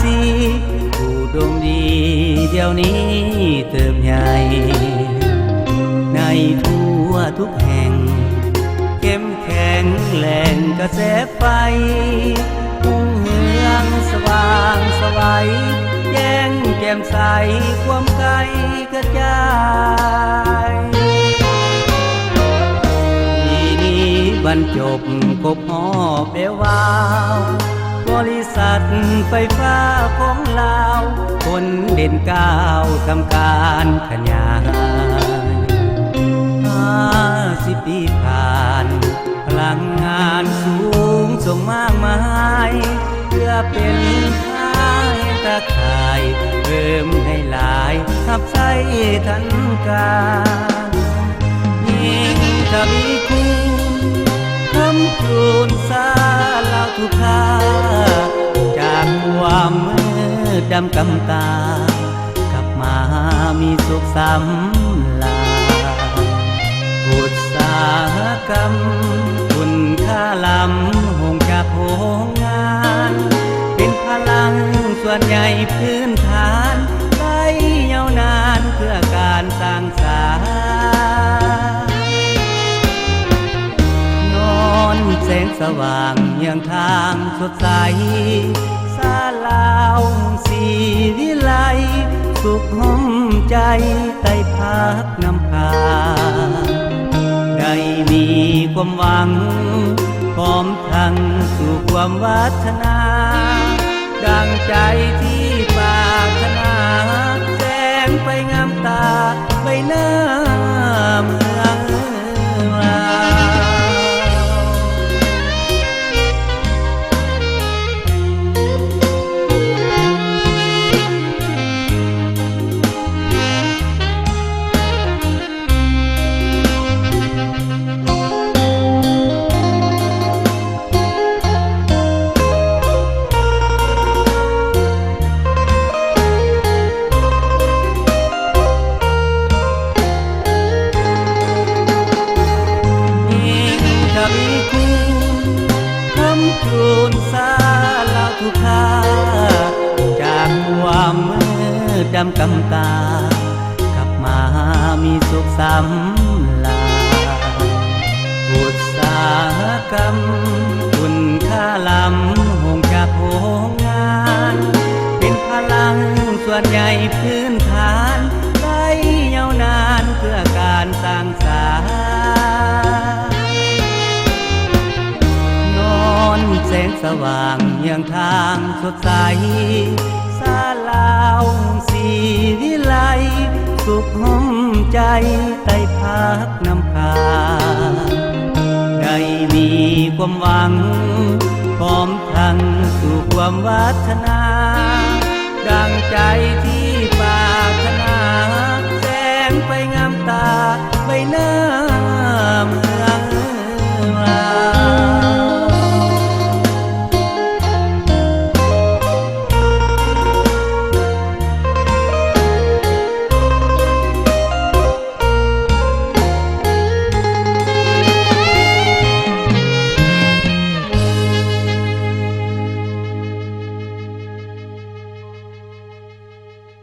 สีผู้ดวงดีเดี๋ยวนี้เติบใหญ่ในทั่วทุกแห่งเข้มแข็งแหล่งกระแสไฟมุ่งเมืองสว่างสวัยแย้งแจ่มใสความไกลกระจายปีนี้บรรจบครบหอบเอวาวบริษัทไฟฟ้าของลาวคนเด่นก้าวทำการขยาย50 ปีผ่านพลังงานสูงส่งมากมายเพื่อเป็นค่าให้ตาข่ายเพิ่มให้หลายทับใช้ทันการยิ่งทวีคูณคำคูณสาเล่าทุกค่าจากความมืดดำกำตากลับมามีสุขสำลาอุตสาหกรรมคุณค่าล้ำหงจากโรงงานเป็นพลังส่วนใหญ่พื้นฐานได้ยาวนานเพื่อการสร้างสรรค์นอนแสงสว่างยังทางสดใสสาลาวสีวิไลสุขห้อมใจใต้พักน้ำพาได้มีความหวังพร้อมทั้งสู่ความวัฒนาดังใจที่ปรารถนาแสงไปงามตาใบหน้าเมืองลคุณสาเล่าทุกค่าจากความมืดดำกำตากลับมามีสุขสำลาอุตสาหกรรมคุณค่าล้ำหงจากโรงงานเป็นพลังส่วนใหญ่พื้นฐานได้ยาวนานเพื่อการสร้างสรรค์แสงสว่างยังทางสดใสสาลาวสีวิไลสุขห้อมใจใต้พักน้ำพาได้มีความหวังพร้อมทั้งสู่ความวัฒนาดังใจที่